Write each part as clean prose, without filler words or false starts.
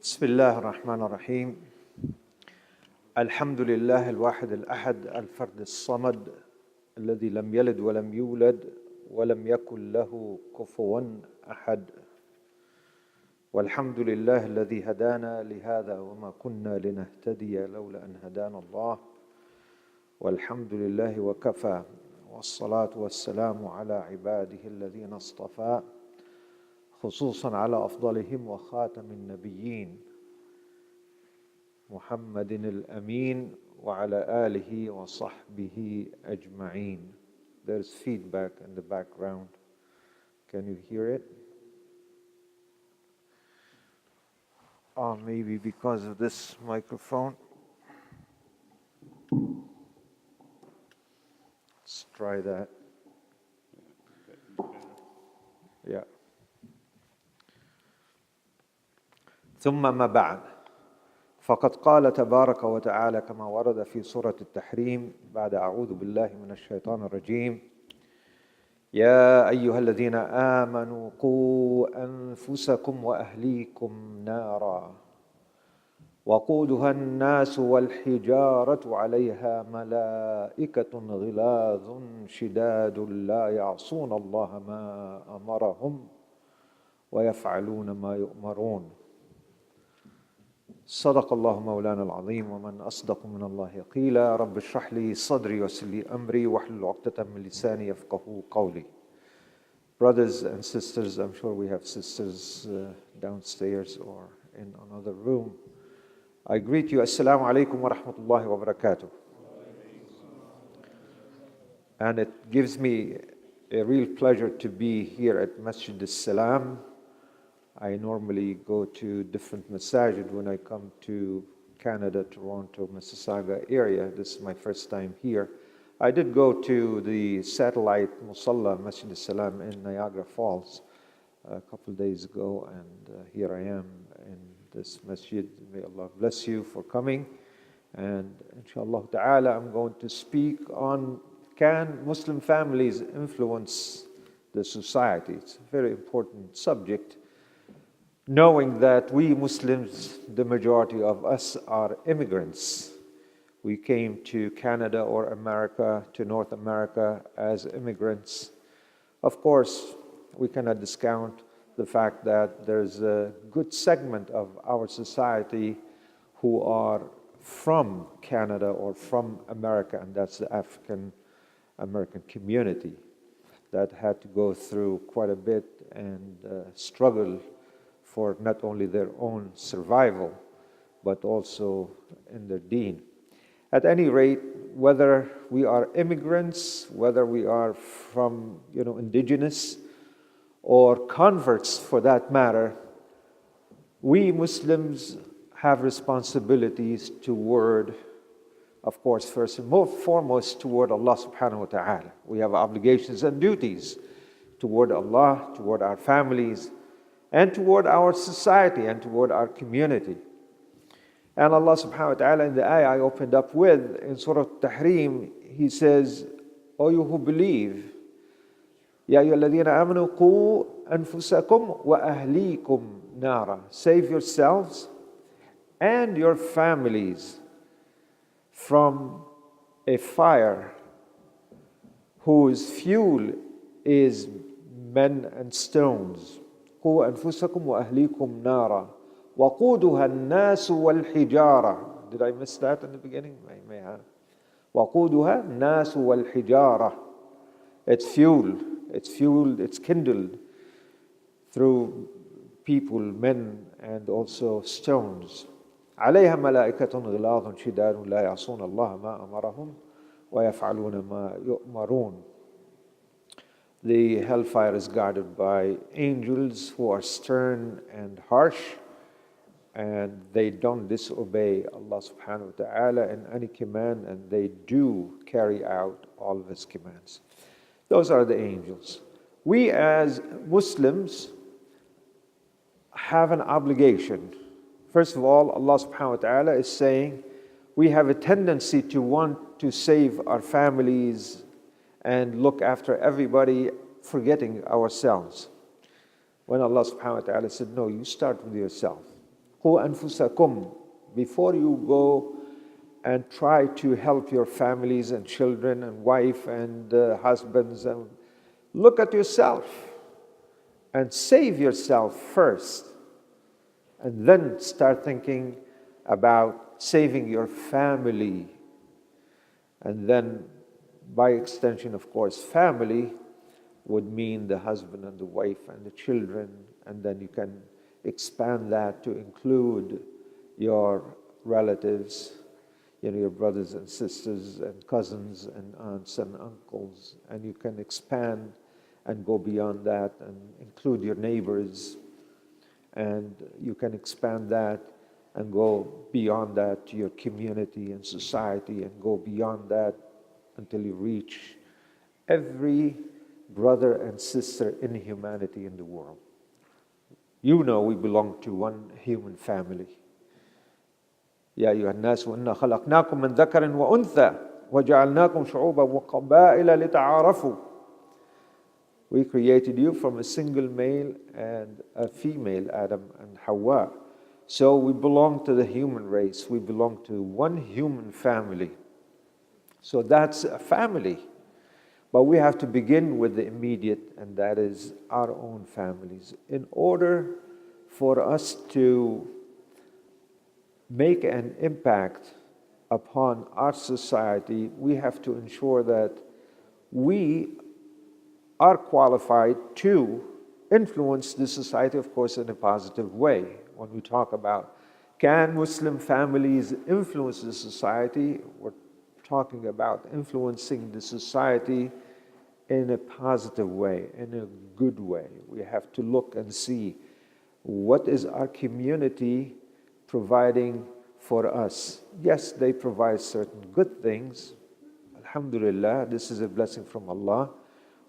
بسم الله الرحمن الرحيم. الحمد لله الواحد الأحد الفرد الصمد الذي لم يلد ولم يولد ولم يكن له كفوا أحد. والحمد لله الذي هدانا لهذا وما كنا لنهتدي لولا أن هدانا الله. والحمد لله وكفى، والصلاة والسلام على عباده الذين اصطفى، خصوصا على أفضلهم وخاتم النبيين محمد الأمين وعلى آله وصحبه أجمعين. There's feedback in the background. Can you hear it? Maybe because of this microphone. Let's try that. Yeah. ثم ما بعد، فقد قال تبارك وتعالى كما ورد في سورة التحريم بعد أعوذ بالله من الشيطان الرجيم: يا أيها الذين آمنوا قوا أنفسكم وأهليكم نارا وقودها الناس والحجارة عليها ملائكة غلاظ شداد لا يعصون الله ما أمرهم ويفعلون ما يؤمرون. صدق الله مولانا العظيم ومن أصدق من الله قيلا. رب اشرح لي صدري ويسر لي أمري واحلل عقدة من لساني يفقهوا قولي. Brothers and sisters, I'm sure we have sisters downstairs or in another room. I greet you. Assalaam alaikum wa rahmatullahi wa barakatuh. And it gives me a real pleasure to be here at Masjid Assalaam. I normally go to different masajid when I come to Canada, Toronto, Mississauga area. This is my first time here. I did go to the satellite Musalla, Masjid Assalaam in Niagara Falls a couple of days ago, and here I am in this masjid. May Allah bless you for coming. And inshallah ta'ala, I'm going to speak on, can Muslim families influence the society? It's a very important subject, knowing that we Muslims, the majority of us, are immigrants. We came to Canada or America, to North America as immigrants. Of course, we cannot discount the fact that there's a good segment of our society who are from Canada or from America, and that's the African American community that had to go through quite a bit and struggle for not only their own survival, but also in their deen. At any rate, whether we are immigrants, whether we are from, indigenous, or converts for that matter, we Muslims have responsibilities toward, of course, first and foremost, toward Allah subhanahu wa ta'ala. We have obligations and duties toward Allah, toward our families, and toward our society and toward our community. And Allah subhanahu wa ta'ala, in the ayah I opened up with, in Surah Tahrim, He says, O you who believe, Ya ayyuhalladhina amanu qu anfusakum wa ahlikum nara. Save yourselves and your families from a fire whose fuel is men and stones. قوا أنفسكم وأهليكم نارا وقودها الناس والحجارة. Did I miss that in the beginning? I may have. وقودها الناس والحجارة. It's fueled, it's kindled through people, men, and also stones. عليها ملائكة غلاظ شداد لا يعصون الله ما أمرهم ويفعلون ما يؤمرون. The hellfire is guarded by angels who are stern and harsh, and they don't disobey Allah subhanahu wa ta'ala in any command, and they do carry out all of His commands. Those are the angels. We as Muslims have an obligation. First of all, Allah subhanahu wa ta'ala is saying we have a tendency to want to save our families and look after everybody, forgetting ourselves. When Allah subhanahu wa ta'ala said, no, you start with yourself. قُوا أَنفُسَكُمْ. Before you go and try to help your families and children and wife and husbands, and look at yourself and save yourself first, and then start thinking about saving your family. And then, by extension, of course, family would mean the husband and the wife and the children, and then you can expand that to include your relatives, your brothers and sisters and cousins and aunts and uncles, and you can expand and go beyond that and include your neighbors, and you can expand that and go beyond that to your community and society, and go beyond that until you reach every brother and sister in humanity in the world. You know we belong to one human family. يا أيها الناس وإنا خلقناكم من ذكر وأنثى وجعلناكم شعوبا وقبائل لتعارفوا. We created you from a single male and a female, Adam and Hawa. So we belong to the human race. We belong to one human family. So that's a family. But we have to begin with the immediate, and that is our own families. In order for us to make an impact upon our society, we have to ensure that we are qualified to influence the society, of course, in a positive way. When we talk about can Muslim families influence the society, we're talking about influencing the society in a positive way, in a good way. We have to look and see what is our community providing for us. Yes, they provide certain good things. Alhamdulillah, this is a blessing from Allah.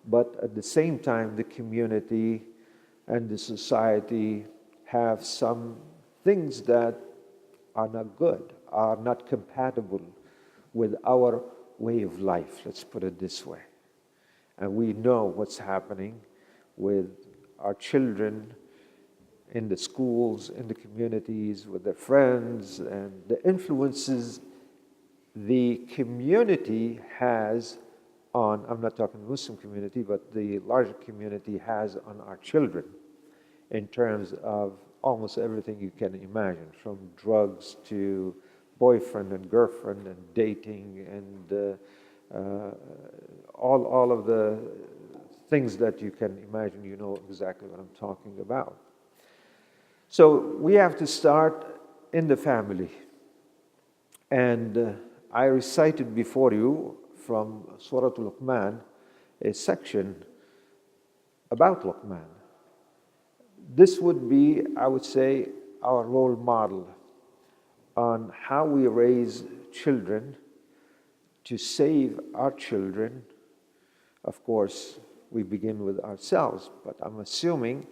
But at the same time, the community and the society have some things that are not good, are not compatible with our way of life, let's put it this way. And we know what's happening with our children in the schools, in the communities, with their friends, and the influences the community has on, I'm not talking Muslim community, but the larger community has on our children in terms of almost everything you can imagine, from drugs to boyfriend and girlfriend and dating and all of the things that you can imagine. You know exactly what I'm talking about. So we have to start in the family. And I recited before you from Surah Luqman a section about Luqman. This would be, I would say, our role model on how we raise children to save our children. Of course, we begin with ourselves, but I'm assuming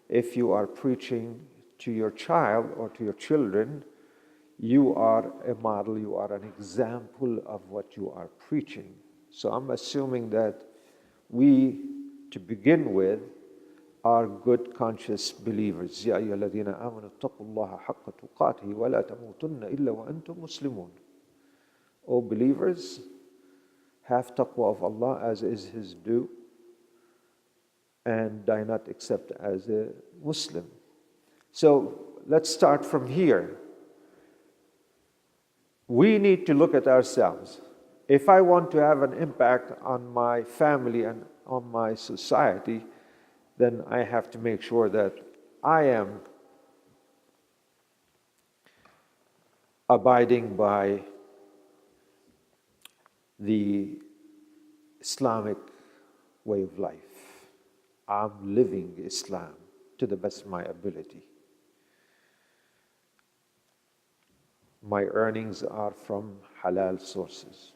if you are preaching to your child or to your children, you are a model, you are an example of what you are preaching. So I'm assuming that we, to begin with, are good conscious believers. يا أيها الذين آمنوا اتقوا الله حق تقاته ولا تموتن إلا وأنتم مسلمون. O believers, have taqwa of Allah as is His due, and die not except as a Muslim. So let's start from here. We need to look at ourselves. If I want to have an impact on my family and on my society, then I have to make sure that I am abiding by the Islamic way of life. I'm living Islam to the best of my ability. My earnings are from halal sources.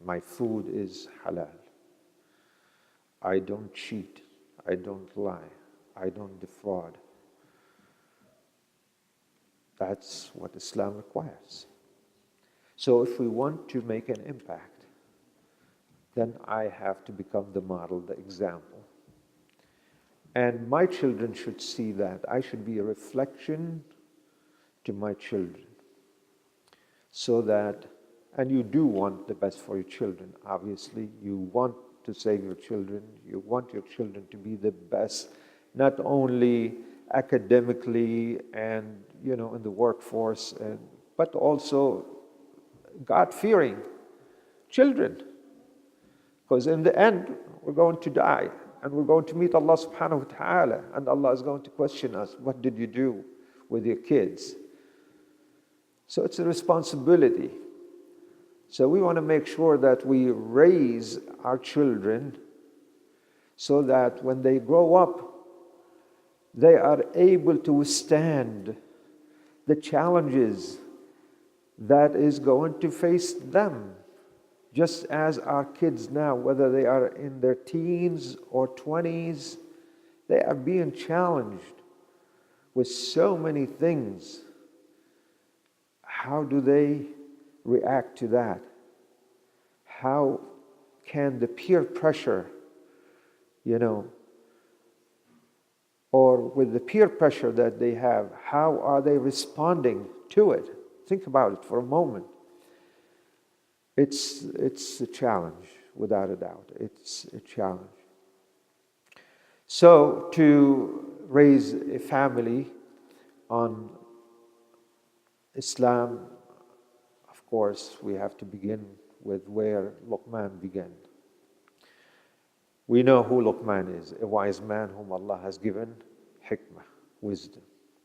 My food is halal. I don't cheat. I don't lie. I don't defraud. That's what Islam requires. So if we want to make an impact, then I have to become the model, the example. And my children should see that. I should be a reflection to my children. So that, and you do want the best for your children, obviously. You want to save your children. You want your children to be the best, not only academically and, in the workforce, but also God-fearing children. Because in the end, we're going to die and we're going to meet Allah subhanahu wa ta'ala, and Allah is going to question us, what did you do with your kids? So it's a responsibility. So we want to make sure that we raise our children so that when they grow up, they are able to withstand the challenges that is going to face them. Just as our kids now, whether they are in their teens or 20s, they are being challenged with so many things. How do they react to that? How can the peer pressure, or with the peer pressure that they have, how are they responding to it? Think about it for a moment. It's a challenge, without a doubt. It's a challenge. So to raise a family on Islam, of course, we have to begin with where Luqman began. We know who Luqman is, a wise man whom Allah has given hikmah, wisdom.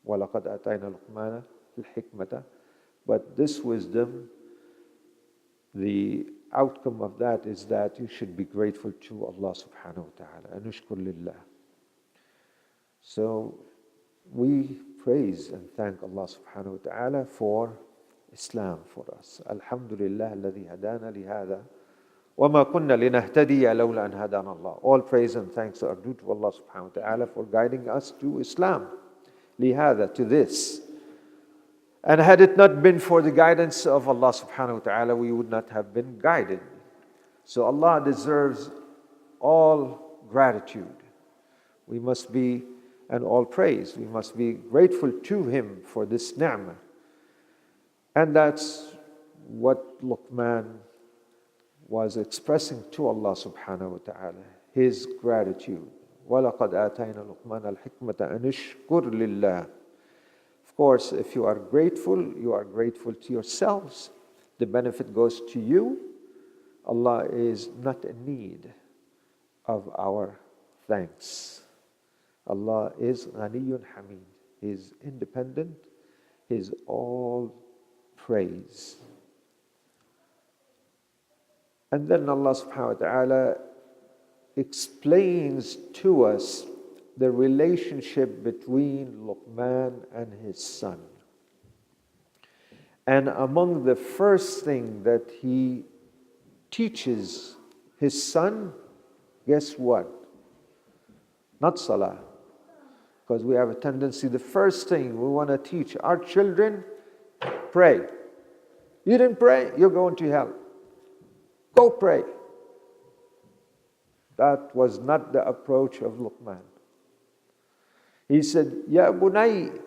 وَلَقَدْ أَتَيْنَا لُقْمَانَ الْحِكْمَةَ. But this wisdom, the outcome of that is that you should be grateful to Allah subhanahu wa ta'ala. Anushkur lillah. So we praise and thank Allah subhanahu wa ta'ala for Islam for us. Alhamdulillah alladhi hadana lihada wa ma kunna linahtadiya lawla an hadana Allah. All praise and thanks are due to Allah subhanahu wa ta'ala for guiding us to Islam. Lihada, to this. And had it not been for the guidance of Allah subhanahu wa ta'ala, we would not have been guided. So Allah deserves all gratitude. We must be, and all praise, we must be grateful to Him for this ni'mah. And that's what Luqman was expressing to Allah subhanahu wa ta'ala, his gratitude. وَلَقَدْ آتَيْنَا لُقْمَانَ الْحِكْمَةَ أَنِ اشْكُرْ لِلَّهِ. Of course, if you are grateful to yourselves. The benefit goes to you. Allah is not in need of our thanks. Allah is Ghaniyun Hamid. He is independent. He is all praise. And then Allah subhanahu wa ta'ala explains to us the relationship between Luqman and his son. And among the first thing that he teaches his son, guess what? Not salah. Because we have a tendency, the first thing we want to teach our children, pray. You didn't pray, you're going to hell. Go pray. That was not the approach of Luqman. He said, Ya bunay,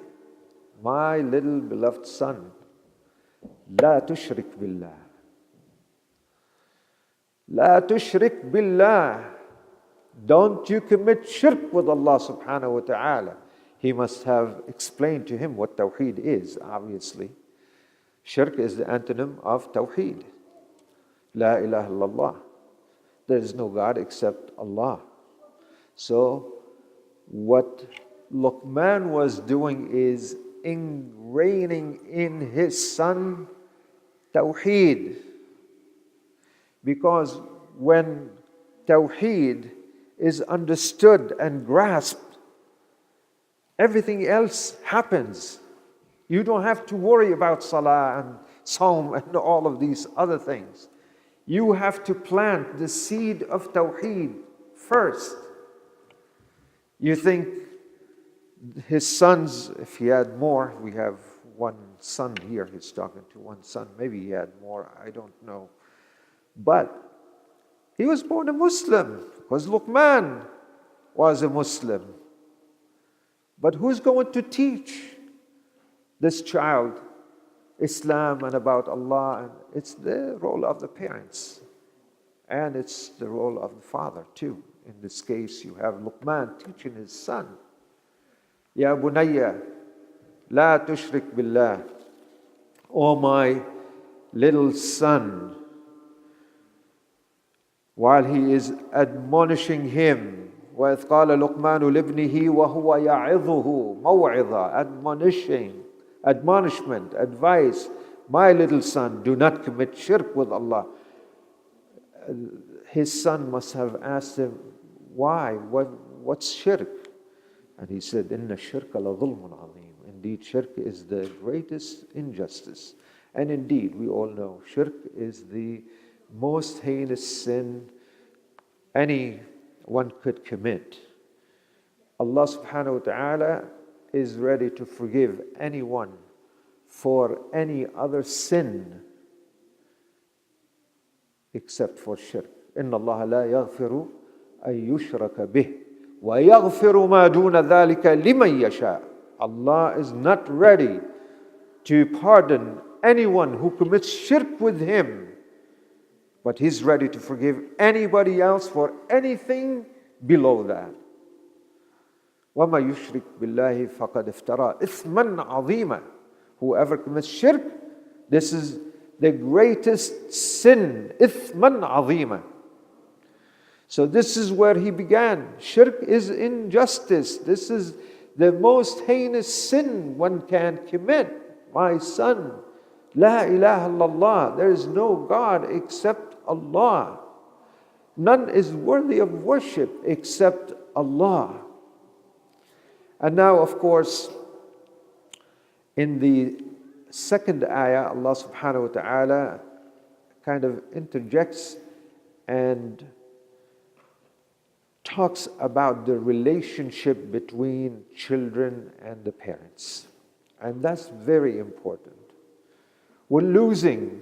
my little beloved son, la tushrik billah. La tushrik billah. Don't you commit shirk with Allah subhanahu wa ta'ala. He must have explained to him what tawheed is, obviously. Shirk is the antonym of tawheed. La ilaha illallah. There is no God except Allah. So, what Luqman was doing is ingraining in his son tawheed. Because when tawheed is understood and grasped, everything else happens. You don't have to worry about salah and saum and all of these other things. You have to plant the seed of tawheed first. You think his sons, if he had more, we have one son here, he's talking to one son, maybe he had more, I don't know. But he was born a Muslim, because Luqman was a Muslim. But who's going to teach this child Islam and about Allah. And it's the role of the parents. And it's the role of the father too. In this case, you have Luqman teaching his son, Ya bunayya, la tushrik billah. O my little son, while he is admonishing him, وَإِذْ قَالَ لُقْمَانُ لِابْنِهِ وَهُوَ يَعِظُهُ مَوْعِظَةً, admonishment, advice. My little son, do not commit shirk with Allah. His son must have asked him, why? What's shirk? And he said, إِنَّ الشِّرْكَ لَظُلْمٌ عَظِيمٌ. Indeed, shirk is the greatest injustice. And indeed, we all know, shirk is the most heinous sin anyone could commit. Allah subhanahu wa ta'ala is ready to forgive anyone for any other sin except for shirk. إِنَّ اللَّهَ لَا يَغْفِرُ أَن يُشْرَكَ بِهِ وَيَغْفِرُ مَا دُونَ ذَلِكَ لِمَن يَشَاءُ. Allah is not ready to pardon anyone who commits shirk with Him, but He's ready to forgive anybody else for anything below that. وَمَا يُشْرِكْ بِاللَّهِ فَقَدْ افْتَرَى إِثْمًا عَظِيمًا. Whoever commits shirk, this is the greatest sin, إِثْمًا عَظِيمًا. So this is where he began. Shirk is injustice. This is the most heinous sin one can commit. My son, La ilaha illallah. There is no God except Allah. None is worthy of worship except Allah. And now, of course, in the second ayah, Allah subhanahu wa ta'ala kind of interjects and talks about the relationship between children and the parents. And that's very important. We're losing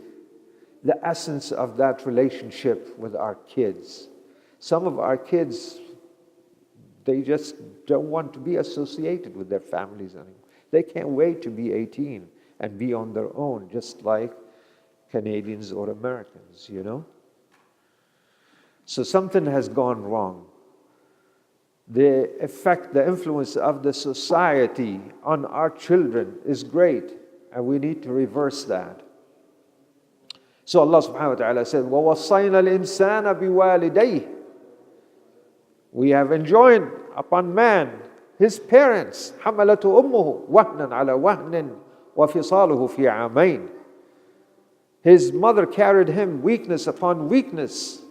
the essence of that relationship with our kids. Some of our kids, they just don't want to be associated with their families anymore. They can't wait to be 18 and be on their own, just like Canadians or Americans, you know? So something has gone wrong. The effect, the influence of the society on our children is great, and we need to reverse that. So Allah subhanahu wa ta'ala said, وَوَصَّيْنَا الْإِنسَانَ بِوَالِدَيْهِ. We have enjoined upon man his parents. حَمَلَتُ أُمُّهُ وَهْنًا عَلَى وَهْنٍ وَفِصَالُهُ فِي عَامَيْنِ. His mother carried him weakness upon weakness,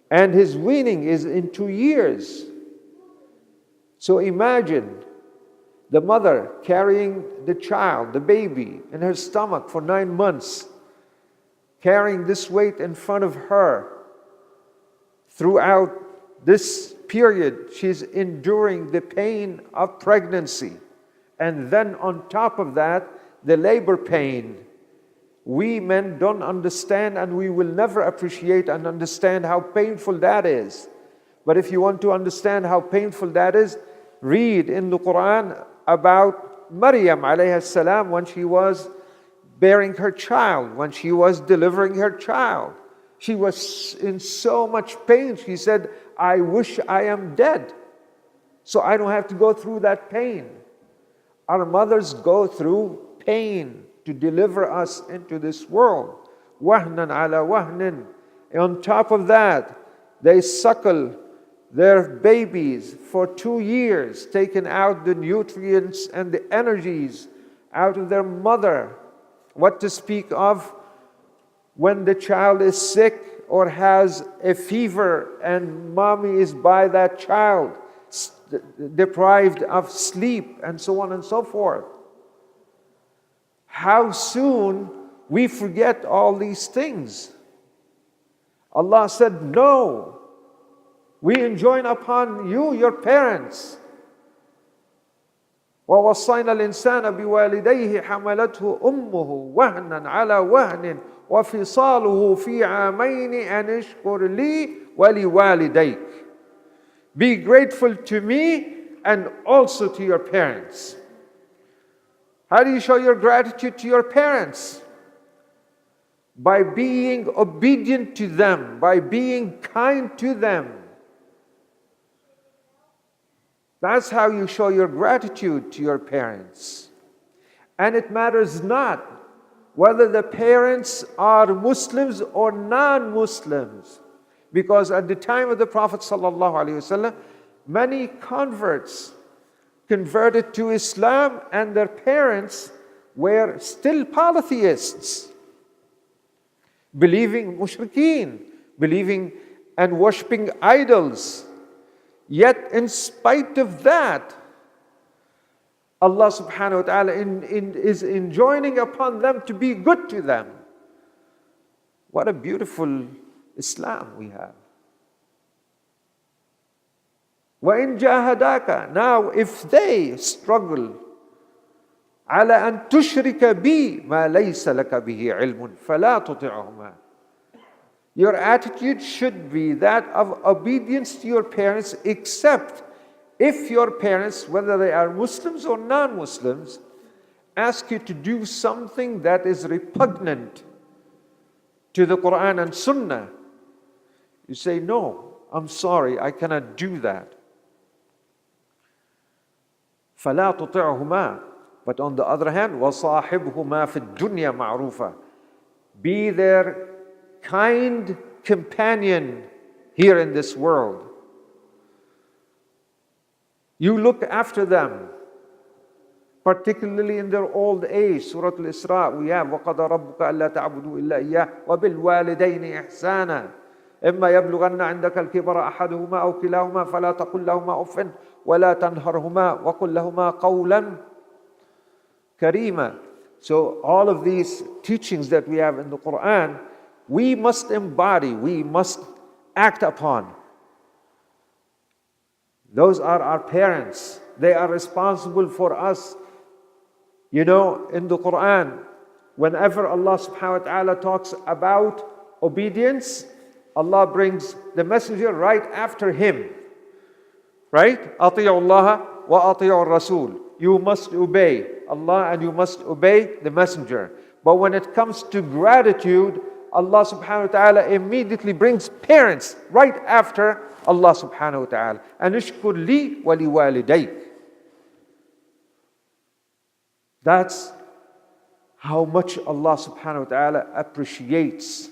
and his weaning is in 2 years. So imagine the mother carrying the child, the baby, in her stomach for 9 months, carrying this weight in front of her. Throughout this period, she's enduring the pain of pregnancy. And then on top of that, the labor pain. We men don't understand, and we will never appreciate and understand how painful that is. But if you want to understand how painful that is, read in the Quran about Maryam alayhi salam when she was bearing her child, when she was delivering her child. She was in so much pain. She said, I wish I am dead, so I don't have to go through that pain. Our mothers go through pain to deliver us into this world. Wahnan ala wahnin. On top of that, they suckle their babies for 2 years, taking out the nutrients and the energies out of their mother. What to speak of when the child is sick or has a fever and mommy is by that child, deprived of sleep, and so on and so forth. How soon we forget all these things. Allah said, no. We enjoin upon you, your parents. وَوَصَّيْنَا الْإِنسَانَ بِوَالِدَيْهِ حَمَلَتْهُ أُمُّهُ وَهْنًا عَلَى وَهْنٍ وَفِصَالُهُ فِي عَامَيْنِ أَنِ اشْكُرْ لِي وَلِوَالِدَيْكَ. Be grateful to me and also to your parents. How do you show your gratitude to your parents? By being obedient to them, by being kind to them. That's how you show your gratitude to your parents. And it matters not whether the parents are Muslims or non-Muslims. Because at the time of the Prophet ﷺ, many converts converted to Islam and their parents were still polytheists, believing mushrikeen, believing and worshipping idols. Yet in spite of that, Allah subhanahu wa ta'ala is enjoining upon them to be good to them. What a beautiful Islam we have. وَإِن جَاهَدَاكَ. Now, if they struggle عَلَى أَن تُشْرِكَ بِي مَا لَيْسَ لَكَ بِهِ عِلْمٌ فَلَا تُطِعْهُمَا. Your attitude should be that of obedience to your parents, except if your parents, whether they are Muslims or non-Muslims, ask you to do something that is repugnant to the Quran and Sunnah. You say, no, I'm sorry, I cannot do that. فَلَا تُطِعْهُمَا. But on the other hand, وَصَاحِبْهُمَا فِي الدُّنْيَا مَعْرُوفًا. Be their kind companion here in this world. You look after them, particularly in their old age. Surah Al-Isra, we have وَقَضَى رَبُّكَ أَلَّا تَعْبُدُوا إِلَّا إِيَّاهُ وَبِالْوَالِدَيْنِ إِحْسَانًا إِمَّا يَبْلُغَنَّ عِندَكَ الْكِبَرَ أَحَدُهُمَا أَوْ كِلَاهُمَا فَلَا تَقُل لَّهُمَا أُفٍّ وَلَا تَنْهَرْهُمَا وَقُل لَّهُمَا قَوْلًا كَرِيمًا. So all of these teachings that we have in the Quran, we must embody, we must act upon. Those are our parents. They are responsible for us. You know, in the Quran, whenever Allah subhanahu wa ta'ala talks about obedience, Allah brings the messenger right after him. Right? أَطِيعُوا اللَّهَ وَأَطِيعُوا الرَّسُولِ. You must obey Allah and you must obey the messenger. But when it comes to gratitude, Allah subhanahu wa ta'ala immediately brings parents right after Allah subhanahu wa ta'ala. أَنِشْكُرْ لِي وَلِوَالِدَيْكَ. That's how much Allah subhanahu wa ta'ala appreciates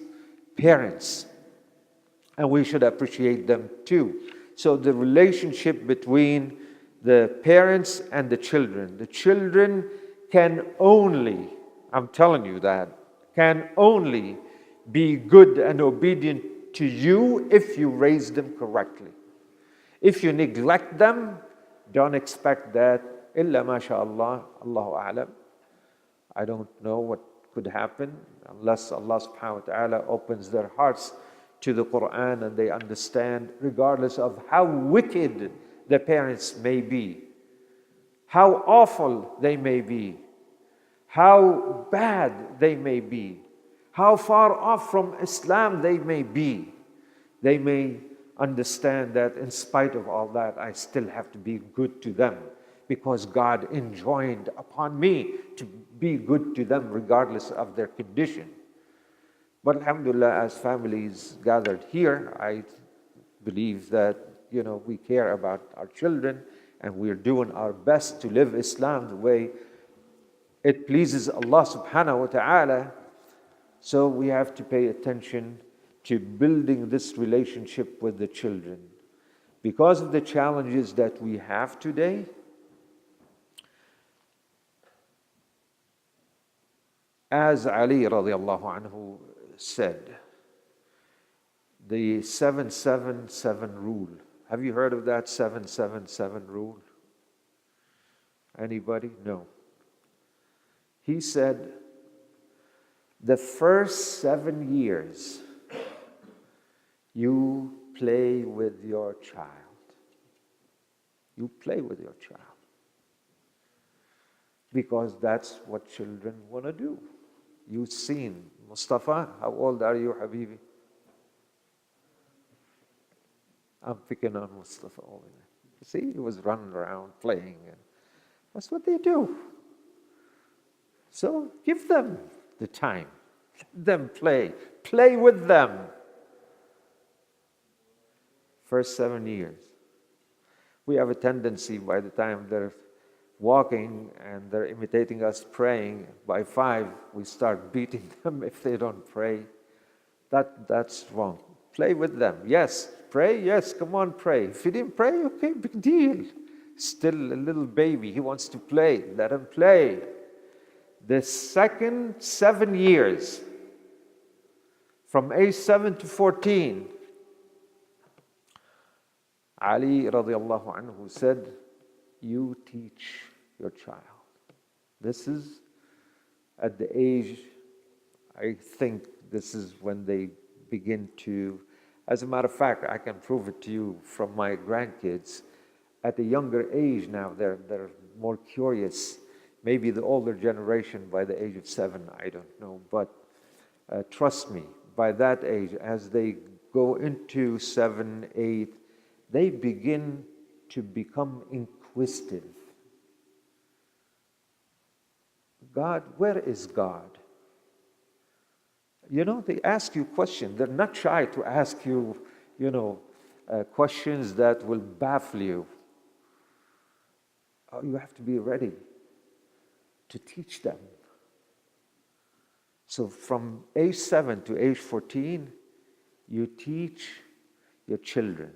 parents. And we should appreciate them too. So the relationship between the parents and the children can only, I'm telling you that, can only be good and obedient to you if you raise them correctly. If you neglect them, don't expect that. Illa masha'Allah, Allahu a'lam. I don't know what could happen unless Allah subhanahu wa ta'ala opens their hearts to the Quran and they understand, regardless of how wicked the parents may be, how awful they may be, how bad they may be, how far off from Islam they may be. They may understand that in spite of all that, I still have to be good to them because God enjoined upon me to be good to them regardless of their condition. But alhamdulillah, as families gathered here, I believe that, we care about our children and we're doing our best to live Islam the way it pleases Allah subhanahu wa ta'ala. So we have to pay attention to building this relationship with the children. Because of the challenges that we have today, as Ali radiallahu anhu said, the 777 rule. Have you heard of that 777 rule? Anybody? No. He said, the first 7 years, you play with your child. You play with your child. Because that's what children want to do. You've seen Mustapha. How old are you, Habibi? I'm picking on Mustapha over there. See, he was running around playing. And that's what they do. So give them the time. Let them play. Play with them. First 7 years. We have a tendency by the time they're walking and they're imitating us praying, by 5 we start beating them if they don't pray. That's wrong. Play with them. Yes, pray. Yes, come on, pray. If you didn't pray, okay, big deal. Still a little baby. He wants to play. Let him play. The second 7 years, from age 7 to 14, Ali radiallahu anhu said, you teach your child. This is at the age, I think this is when they begin to, as a matter of fact, I can prove it to you from my grandkids. At a younger age now, they're more curious. Maybe the older generation by the age of 7, I don't know. But trust me, by that age, as they go into 7, 8, they begin to become inquisitive. God, where is God? You know, they ask you questions. They're not shy to ask you, questions that will baffle you. You have to be ready to teach them. So from age 7 to age 14, you teach your children.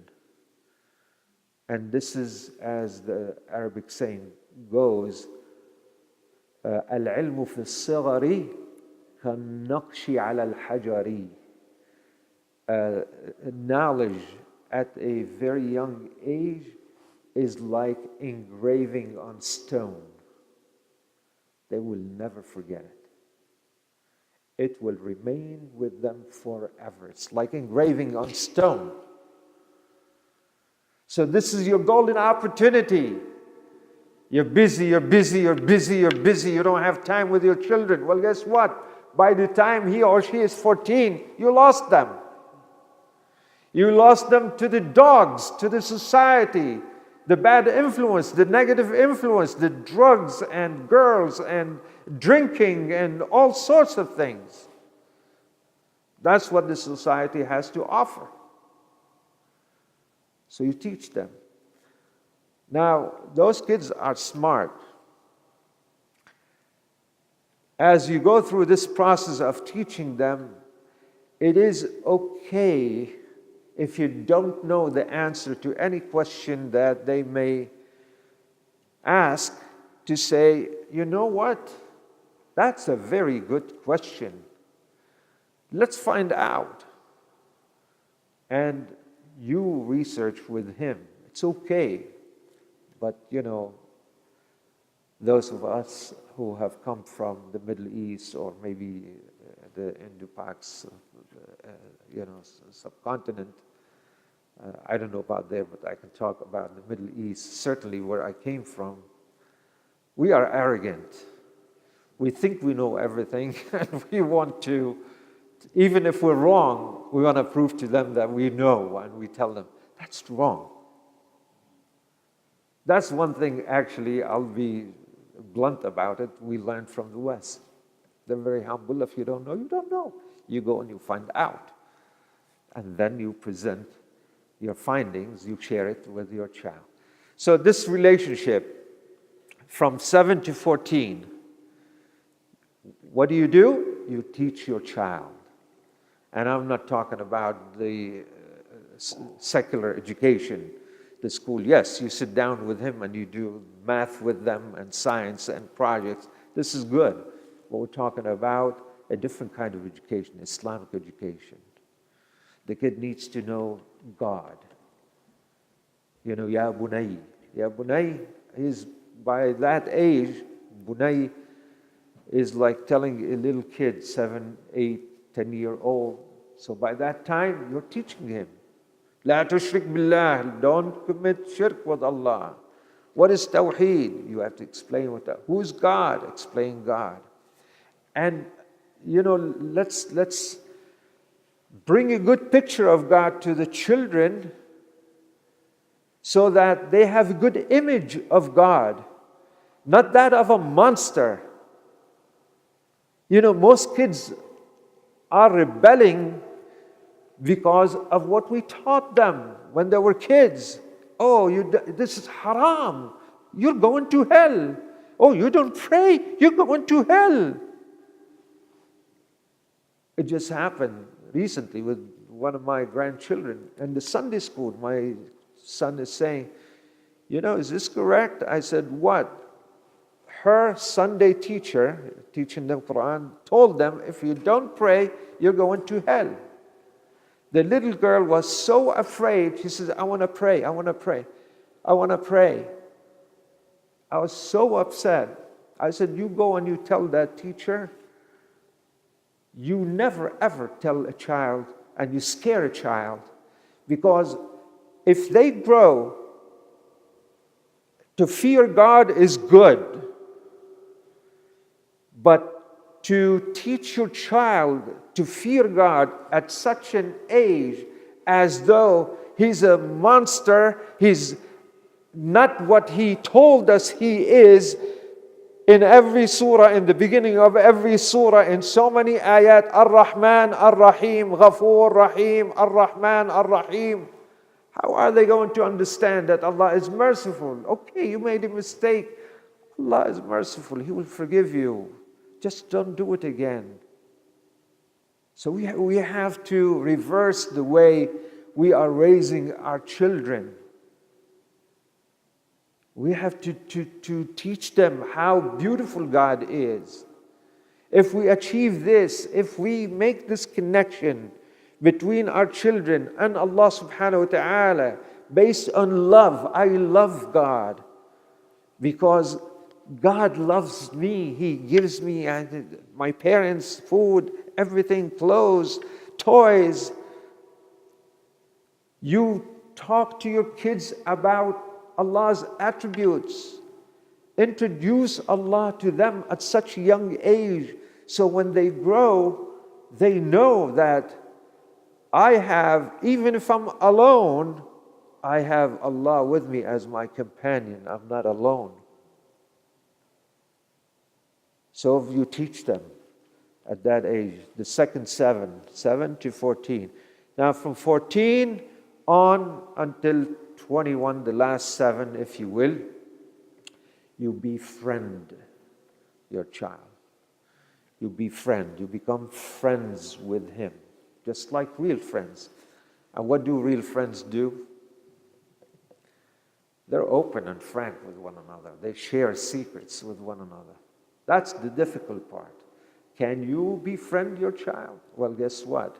And this is, as the Arabic saying goes, العلم في الصغر كالنقش على الحجر. Knowledge at a very young age is like engraving on stone. They will never forget it. It will remain with them forever. It's like engraving on stone. So this is your golden opportunity. You're busy. You don't have time with your children. Well, guess what? By the time he or she is 14, you lost them. You lost them to the dogs, to the society, the bad influence, the negative influence, the drugs and girls and drinking and all sorts of things. That's what the society has to offer. So you teach them. Now, those kids are smart. As you go through this process of teaching them, it is okay if you don't know the answer to any question that they may ask, to say, you know what? That's a very good question. Let's find out. And you research with him. It's okay. But, those of us who have come from the Middle East or maybe the Indo-Pax, subcontinent, I don't know about there, but I can talk about the Middle East, certainly where I came from. We are arrogant. We think we know everything, and we want to, even if we're wrong, we want to prove to them that we know, and we tell them, that's wrong. That's one thing, actually, I'll be blunt about it, we learned from the West. They're very humble. If you don't know, you don't know. You go and you find out. And then you present your findings, you share it with your child. So this relationship, from 7 to 14, what do? You teach your child. And I'm not talking about the secular education, the school. Yes, you sit down with him and you do math with them and science and projects. This is good. But we're talking about a different kind of education, Islamic education. The kid needs to know God. Ya Bunay. Ya Bunay is, by that age, Bunay is like telling a little kid, 7, 8, 10-year-old. So by that time, you're teaching him. La tushrik billah. Don't commit shirk with Allah. What is Tawheed? You have to explain what that. Who is God? Explain God. And, let's bring a good picture of God to the children so that they have a good image of God, not that of a monster. You know, most kids are rebelling because of what we taught them when they were kids. Oh, this is haram. You're going to hell. Oh, you don't pray. You're going to hell. It just happened recently with one of my grandchildren. And the Sunday school, my son is saying, you know, is this correct? I said, what? Her Sunday teacher, teaching them Quran, told them, if you don't pray, you're going to hell. The little girl was so afraid. She says, I want to pray, I want to pray, I want to pray. I was so upset. I said, you go and you tell that teacher. You never ever tell a child and you scare a child, because if they grow to fear God is good, but to teach your child to fear God at such an age as though he's a monster, he's not what he told us he is, in every surah, in the beginning of every surah, in so many ayat, Ar-Rahman, Ar-Rahim, Ghafoor, Rahim, Ar-Rahman, Ar-Rahim. How are they going to understand that Allah is merciful? Okay, you made a mistake. Allah is merciful. He will forgive you. Just don't do it again. So we have to reverse the way we are raising our children. We have to teach them how beautiful God is. If we achieve this, if we make this connection between our children and Allah subhanahu wa ta'ala based on love, I love God because God loves me. He gives me my parents food, everything, clothes, toys. You talk to your kids about Allah's attributes. Introduce Allah to them at such a young age, so when they grow, they know that I have, even if I'm alone, I have Allah with me as my companion. I'm not alone. So if you teach them at that age, the second 7 to 14. Now from 14 on until 21, the last 7, if you will, you befriend your child. You befriend, you become friends with him, just like real friends. And what do real friends do? They're open and frank with one another. They share secrets with one another. That's the difficult part. Can you befriend your child? Well, guess what?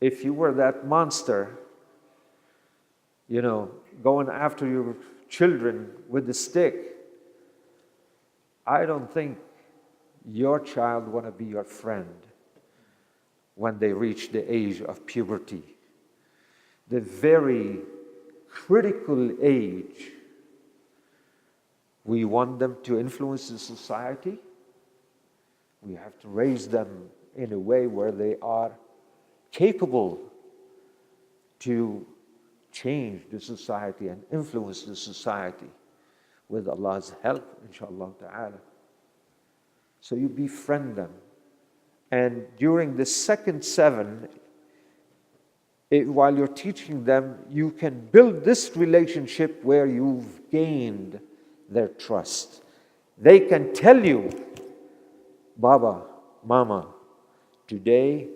If you were that monster, you know, going after your children with the stick, I don't think your child want to be your friend when they reach the age of puberty. The very critical age. We want them to influence the society. We have to raise them in a way where they are capable to change the society and influence the society with Allah's help, inshallah ta'ala. So you befriend them. And during the second 7, while you're teaching them, you can build this relationship where you've gained their trust. They can tell you, Baba, Mama, today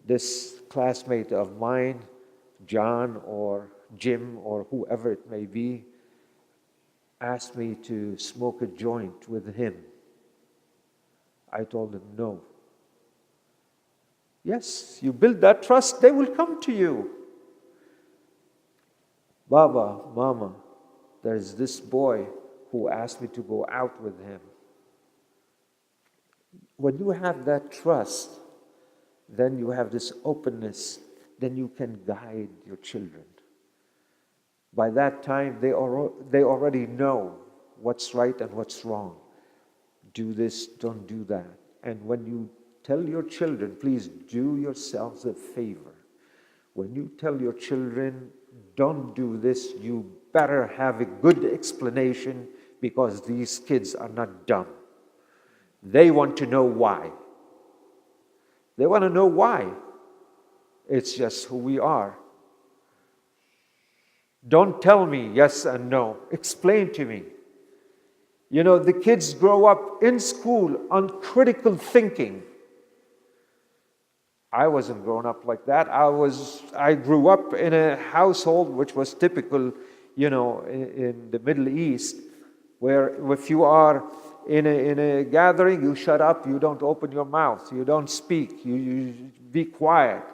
this classmate of mine, John or Jim or whoever it may be, asked me to smoke a joint with him. I told him no. Yes, you build that trust, they will come to you. Baba, Mama, there's this boy who asked me to go out with him. When you have that trust, then you have this openness, then you can guide your children. By that time, they already know what's right and what's wrong. Do this, don't do that. And when you tell your children, please do yourselves a favor. When you tell your children, don't do this, you better have a good explanation, because these kids are not dumb. They want to know why. They want to know why. It's just who we are. Don't tell me yes and no. Explain to me. You know, the kids grow up in school on critical thinking. I wasn't grown up like that. I grew up in a household which was typical, you know, in the Middle East, where if you are in a gathering, you shut up, you don't open your mouth, you don't speak, you be quiet,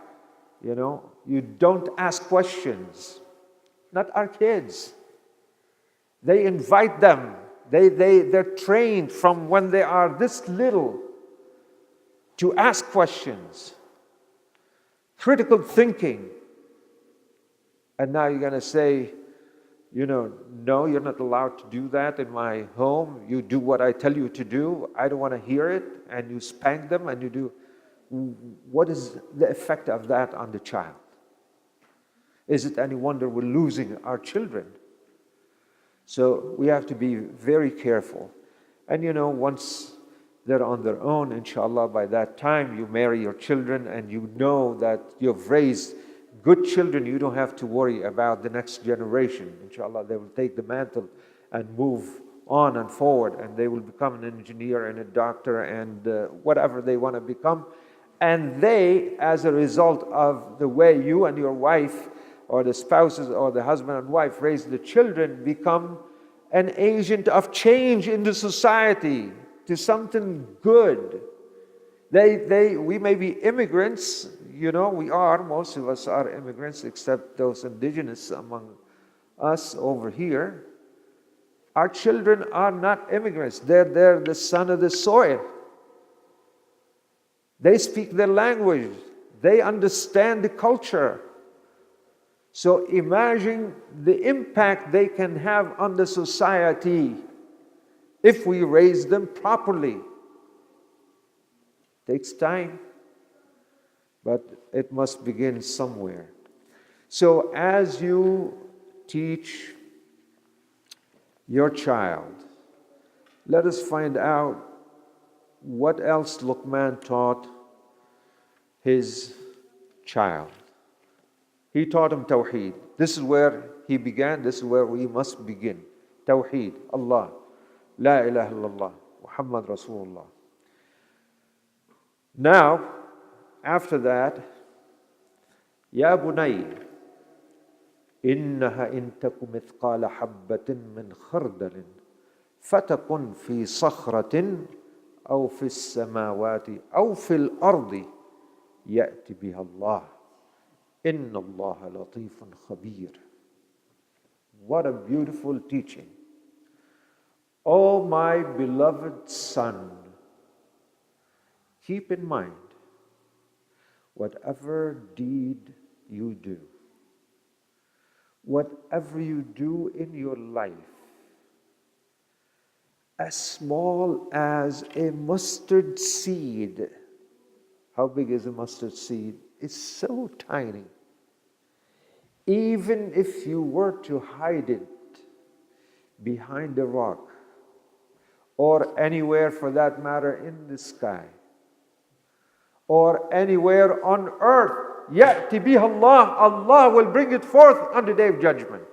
you know, you don't ask questions. Not our kids. They invite them. They're trained from when they are this little to ask questions. Critical thinking. And now you're going to say, you know, no, you're not allowed to do that in my home. You do what I tell you to do. I don't want to hear it. And you spank them and you do. What is the effect of that on the child? Is it any wonder we're losing our children? So we have to be very careful. And you know, once they're on their own, inshallah, by that time you marry your children and you know that you've raised good children, you don't have to worry about the next generation. Inshallah, they will take the mantle and move on and forward, and they will become an engineer and a doctor and whatever they want to become. And they, as a result of the way you and your wife or the spouses or the husband and wife raise the children, become an agent of change in the society to something good. We may be immigrants, you know, most of us are immigrants except those indigenous among us over here. Our children are not immigrants. They're the son of the soil. They speak their language. They understand the culture. So imagine the impact they can have on the society if we raise them properly. Takes time, but it must begin somewhere. So as you teach your child, let us find out what else Luqman taught his child. He taught him Tawheed. This is where he began. This is where we must begin. Tawheed, Allah, La ilaha illallah, Muhammad Rasulullah. Now, after that, Ya bunay, innaha in taku mithqala habbatin min khardalin, fatakun fi sakhratin, aw fi samawati, aw fil ardi, ya'ti biha Allah. Inna Allah latifun khabir. What a beautiful teaching. Oh, my beloved son, keep in mind, whatever deed you do, whatever you do in your life, as small as a mustard seed. How big is a mustard seed? It's so tiny. Even if you were to hide it behind a rock, or anywhere for that matter in the sky, or anywhere on earth, ya'ti biha Allah, Allah will bring it forth on the day of judgment.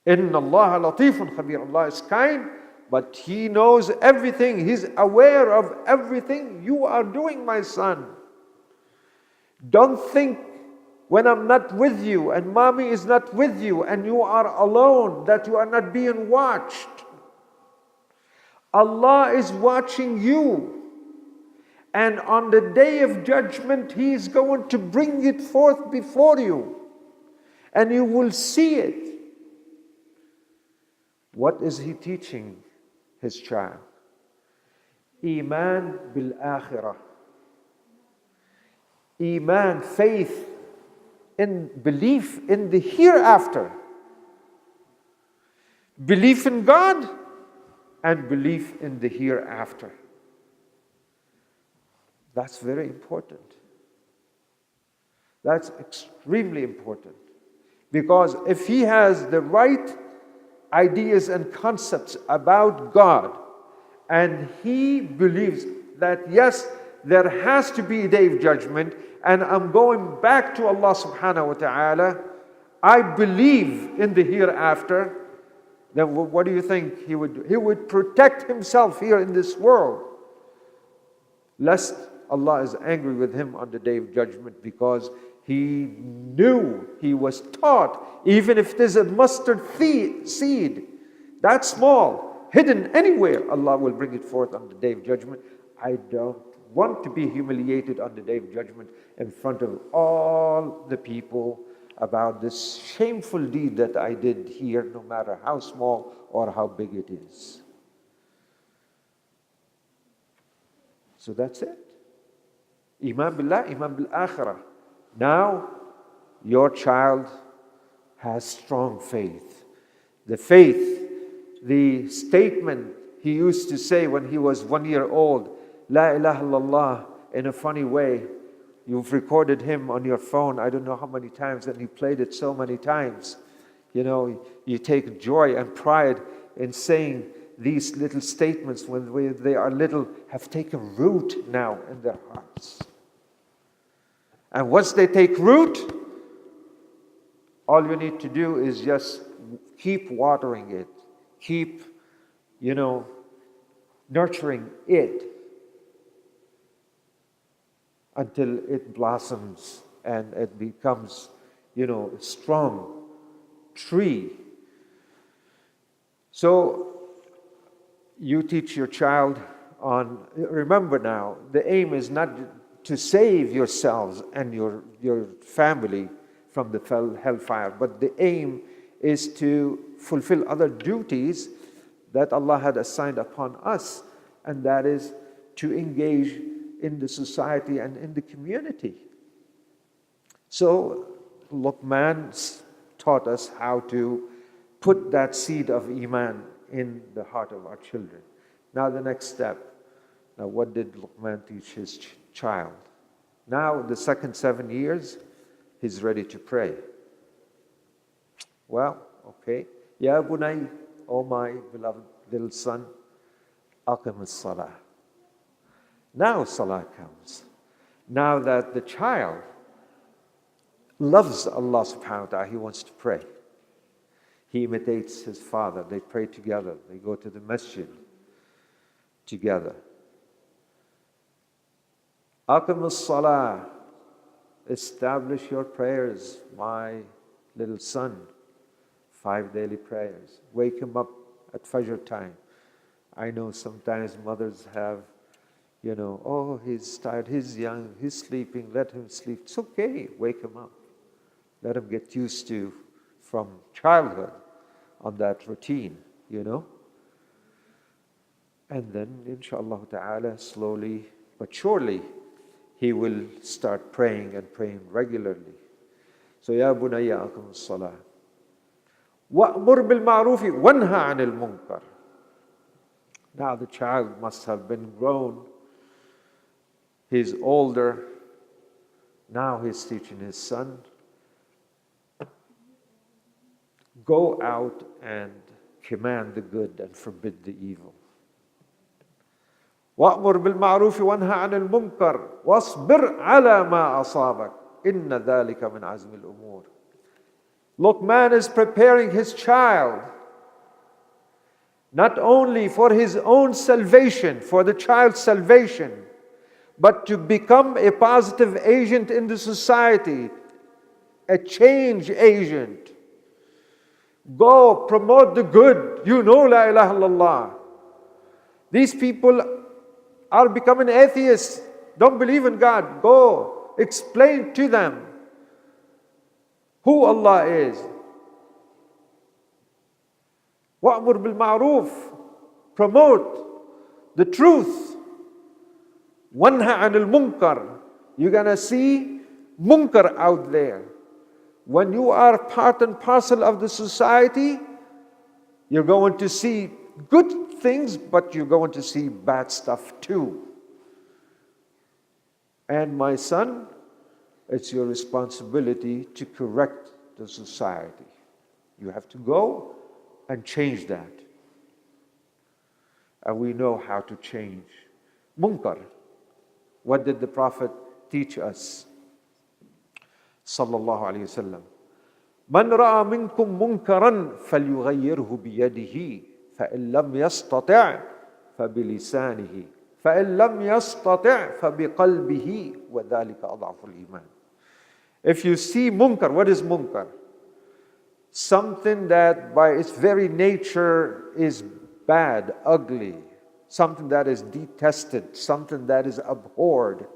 Inna Allah latifun khabir. Allah is kind, but He knows everything. He's aware of everything you are doing, my son. Don't think when I'm not with you and mommy is not with you and you are alone that you are not being watched. Allah is watching you. And on the day of judgment, He is going to bring it forth before you. And you will see it. What is He teaching His child? Iman bil akhirah. Iman, faith, in belief in the hereafter. Belief in God and belief in the hereafter. That's very important. That's extremely important. Because if he has the right ideas and concepts about God And he believes that yes, there has to be a day of judgment, and I'm going back to Allah subhanahu wa ta'ala. I believe in the hereafter. Then what do you think he would do? He would protect himself here in this world, lest Allah is angry with him on the day of judgment, because he knew, he was taught, even if there's a mustard seed, that small, hidden anywhere, Allah will bring it forth on the day of judgment. I don't want to be humiliated on the day of judgment in front of all the people about this shameful deed that I did here, no matter how small or how big it is. So that's it. Iman billah, Iman bil akhirah. Now, your child has strong faith. The faith, the statement he used to say when he was 1 year old, La ilaha illallah, in a funny way. You've recorded him on your phone, I don't know how many times, and you played it so many times. You know, you take joy and pride in saying these little statements when they are little, have taken root now in their hearts. And once they take root, all you need to do is just keep watering it, keep, nurturing it until it blossoms and it becomes, a strong tree. So you teach your child on, remember now, the aim is not to save yourselves and your family from the hellfire, but the aim is to fulfill other duties that Allah had assigned upon us, and that is to engage in the society and in the community. So Luqman taught us how to put that seed of Iman in the heart of our children. Now the next step. Now what did Luqman teach his child? Now the second 7 years, he's ready to pray. Well, okay. Ya bunay, oh my beloved little son, aqim as-salah. Now salah comes. Now that the child loves Allah subhanahu wa ta'ala, he wants to pray. He imitates his father. They pray together. They go to the masjid together. Aqim as-salah. Establish your prayers, my little son. 5 daily prayers. Wake him up at Fajr time. I know sometimes mothers have, oh, he's tired, he's young, he's sleeping, let him sleep. It's okay, wake him up. Let him get used to, from childhood, on that routine, And then, inshallah ta'ala, slowly but surely, he will start praying and praying regularly. So, Ya bunayya aqim as-salah. Wa'mur bil ma'rufi wanha 'anil munkar. Now the child must have been grown. He's older. Now he's teaching his son. Go out and command the good and forbid the evil. وَأْمُرْ بِالْمَعْرُوفِ وَانْهَ عَنِ الْمُنْكَرِ وَاصْبِرْ عَلَى مَا أَصَابَكَ إِنَّ ذَلِكَ مِنْ عَزْمِ الْأُمُورِ. Luqman is preparing his child not only for his own salvation, for the child's salvation, but to become a positive agent in the society, a change agent. Go promote the good. La ilaha illallah. These people are becoming atheists, don't believe in God. Go explain to them who Allah is. Wa'mur bil ma'roof. Promote the truth. Wanha 'anil munkar. You're going to see munkar out there. When you are part and parcel of the society, you're going to see good things, but you're going to see bad stuff too. And my son, it's your responsibility to correct the society. You have to go and change that. and we know how to change. Munkar. What did the Prophet teach us? Sallallahu alayhi wasallam. من رأى منكم منكرا فليغيره بيده فإن لم يستطع فبلسانه فإن لم يستطع فبقلبه وذلك أضعف الإيمان. If you see munkar, what is munkar? Something that by its very nature is bad, ugly, something that is detested, something that is abhorred,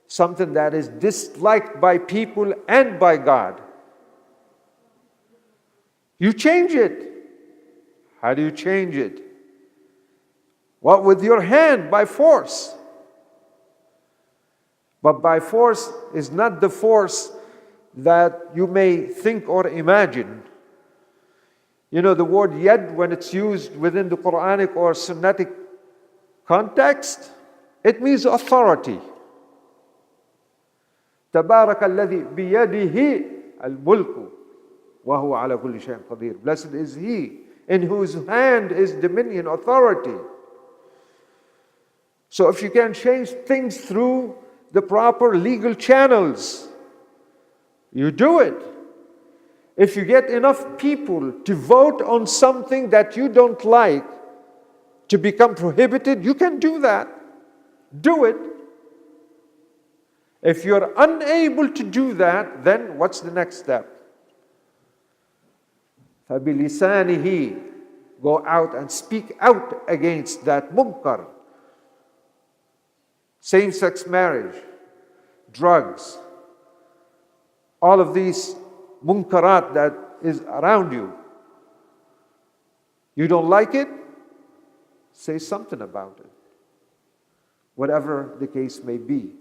something that is disliked by people and by God. You change it. How do you change it? What, with your hand, by force. But by force is not the force that you may think or imagine. You know, the word yad, when it's used within the Quranic or Sunnatic context, it means authority. تبارك الذي بيده الملك وهو على كل شيء قدير. Blessed is he in whose hand is dominion, authority. So if you can change things through the proper legal channels, you do it. If you get enough people to vote on something that you don't like to become prohibited, you can do that. Do it. If you're unable to do that, then what's the next step? فَبِلِسَانِهِ, go out and speak out against that munkar. Same-sex marriage, drugs, all of these munkarat that is around you. You don't like it? Say something about it. Whatever the case may be.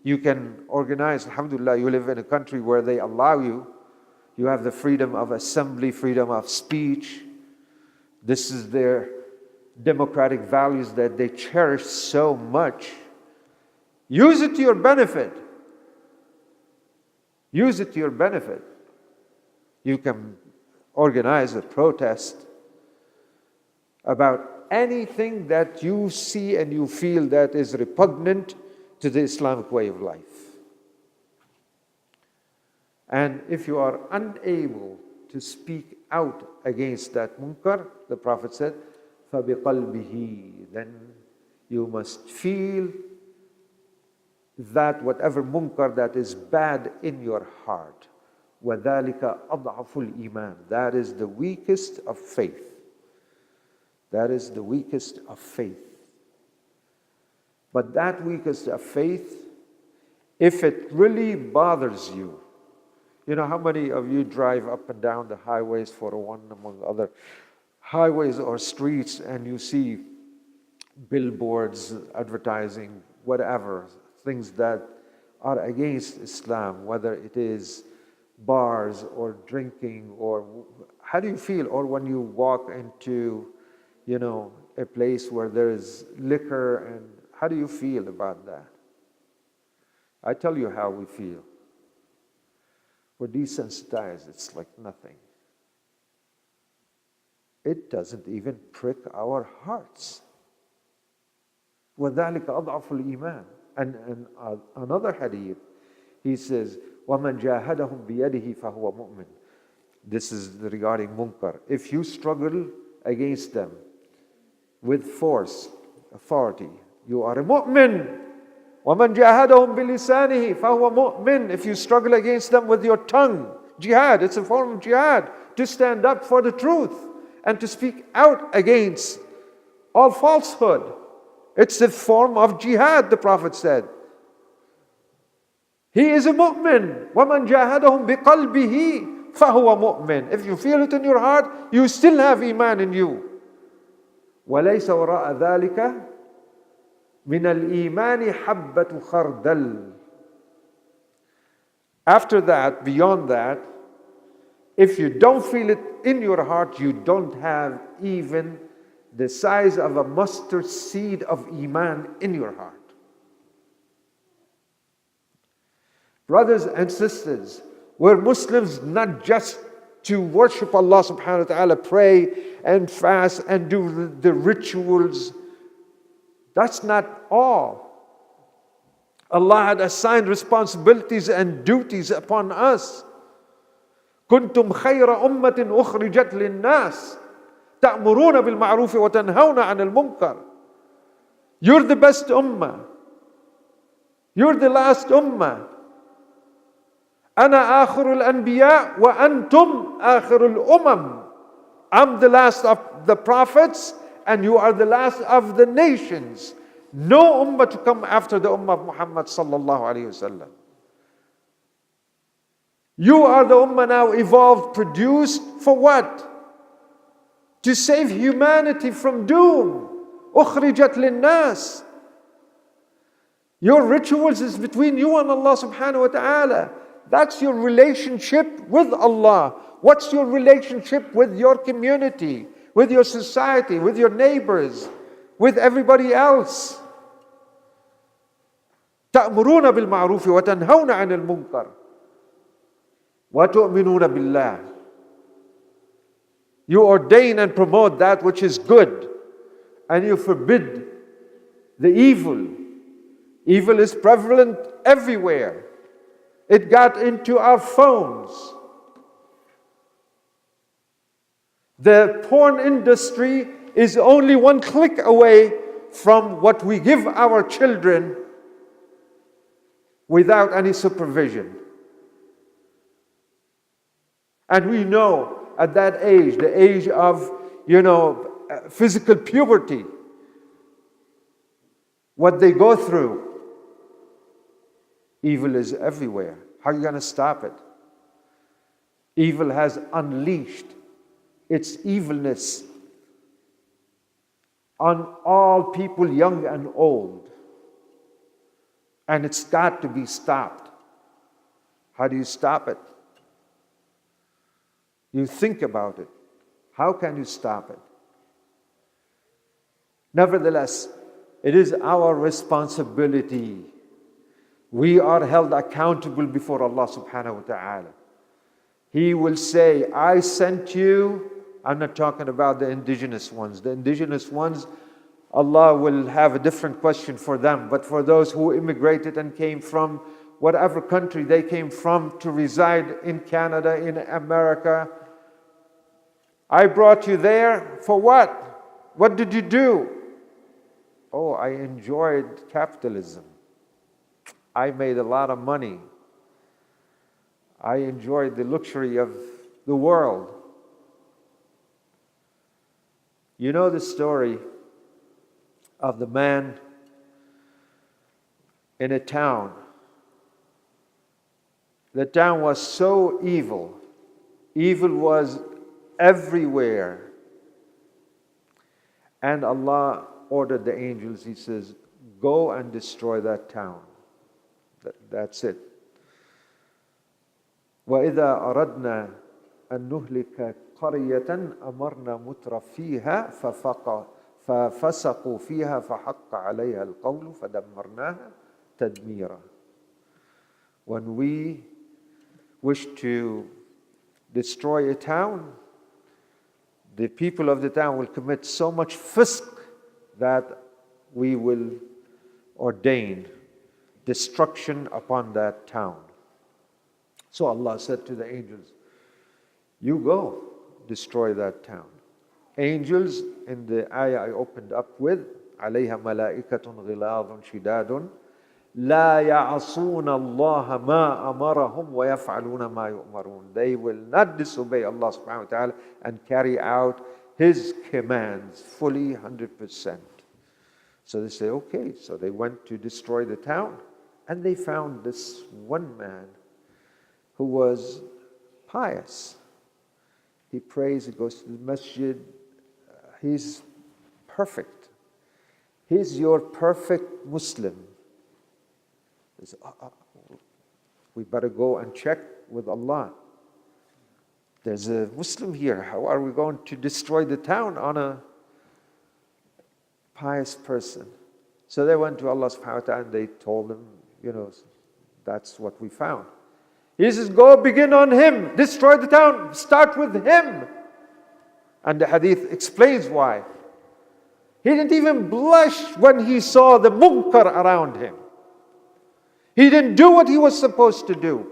You can organize, alhamdulillah, you live in a country where they allow you. You have the freedom of assembly, freedom of speech. This is their democratic values that they cherish so much. Use it to your benefit. Use it to your benefit. You can organize a protest about anything that you see and you feel that is repugnant to the Islamic way of life. And if you are unable to speak out against that munkar, the Prophet said, فَبِقَلْبِهِ, then you must feel that whatever munkar that is bad in your heart. وَذَلِكَ أَضْعَفُ الْإِيمَانِ, that is the weakest of faith. That is the weakest of faith. But that weakest of faith, if it really bothers you, you know how many of you drive up and down the highways, for one among other highways or streets, and you see billboards, advertising, whatever, things that are against Islam, whether it is bars or drinking, or how do you feel? Or when you walk into, you know, a place where there is liquor, and how do you feel about that? I tell you how we feel. We're desensitized. It's like nothing. It doesn't even prick our hearts. وَذَلِكَ أَضْعَفُ الْإِيمَانِ. And another hadith, he says, وَمَنْ جَاهَدَهُمْ بِيَدِهِ فَهُوَ مُؤْمِنٌ. This is regarding munkar. If you struggle against them with force, authority, you are a mu'min. وَمَنْ جَاهَدَهُمْ بِلِسَانِهِ فَهُوَ مُؤْمِنٌ. If you struggle against them with your tongue, jihad, it's a form of jihad, to stand up for the truth and to speak out against all falsehood. It's a form of jihad, the Prophet said. He is a mu'min. وَمَنْ جَاهَدَهُمْ بِقَلْبِهِ فَهُوَ مُؤْمِنٌ. If you feel it in your heart, you still have iman in you. وَلَيْسَ وَرَاءَ ذَلِكَ مِنَ الْإِيمَانِ حَبَّةُ خَرْدَلٍ. After that, beyond that, if you don't feel it in your heart, you don't have even the size of a mustard seed of iman in your heart. Brothers and sisters, we're Muslims not just to worship Allah subhanahu wa ta'ala, pray and fast and do the rituals. That's not all. Allah had assigned responsibilities and duties upon us. كنتم خير أمة أخرجت للناس تأمرون بالمعروف وتنهون عن المنكر. You're the best ummah. You're the last ummah. أنا آخر الأنبياء وأنتم آخر الأمم. I'm the last of the prophets and you are the last of the nations. No ummah to come after the ummah of Muhammad sallallahu alayhi wasallam. You are the ummah now evolved, produced for what? To save humanity from doom. أخرجت للناس. Your rituals is between you and Allah subhanahu wa ta'ala. That's your relationship with Allah. What's your relationship with your community, with your society, with your neighbors, with everybody else? تأمرون بالمعروف وتنهون عن المنكر وتؤمنون بالله. You ordain and promote that which is good, and you forbid the evil. Evil is prevalent everywhere. It got into our phones. The porn industry is only one click away from what we give our children without any supervision. And we know at that age, the age of, physical puberty, what they go through. Evil is everywhere. How are you going to stop it? Evil has unleashed its evilness on all people, young and old. And it's got to be stopped. How do you stop it? You think about it. How can you stop it? Nevertheless, it is our responsibility. We are held accountable before Allah subhanahu wa ta'ala. He will say, I sent you. I'm not talking about the indigenous ones. The indigenous ones, Allah will have a different question for them. But for those who immigrated and came from whatever country they came from to reside in Canada, in America, I brought you there for what? What did you do? Oh, I enjoyed capitalism. I made a lot of money. I enjoyed the luxury of the world. You know the story of the man in a town. The town was so evil. Evil was everywhere. And Allah ordered the angels, He says, go and destroy that town. That's it. وَإِذَا أَرَدْنَا أَن نُهْلِكَ قَرْيَةً أَمَرْنَا مُتْرَ فِيهَا فَفَسَقُوا فِيهَا فَحَقَّ عَلَيْهَا الْقَوْلُ فَدَمَّرْنَاهَا تَدْمِيرًا. When we wish to destroy a town, the people of the town will commit so much fisk that we will ordain destruction upon that town. So Allah said to the angels, you go, destroy that town. Angels, in the ayah I opened up with, عَلَيْهَا مَلَائِكَةٌ غِلَاظٌ شِدَادٌ لَا يَعْصُونَ اللَّهَ مَا أَمَرَهُمْ وَيَفْعَلُونَ مَا يُؤْمَرُونَ. They will not disobey Allah subhanahu wa ta'ala and carry out His commands fully, 100%. So they say, okay. So they went to destroy the town, and they found this one man who was pious. He prays, he goes to the masjid. He's perfect. He's your perfect Muslim. He says, we better go and check with Allah. There's a Muslim here. How are we going to destroy the town on a pious person? So they went to Allah subhanahu wa ta'ala and they told him, that's what we found. He says, go begin on him, destroy the town, start with him. And the hadith explains why. He didn't even blush when he saw the munkar around him. He didn't do what he was supposed to do.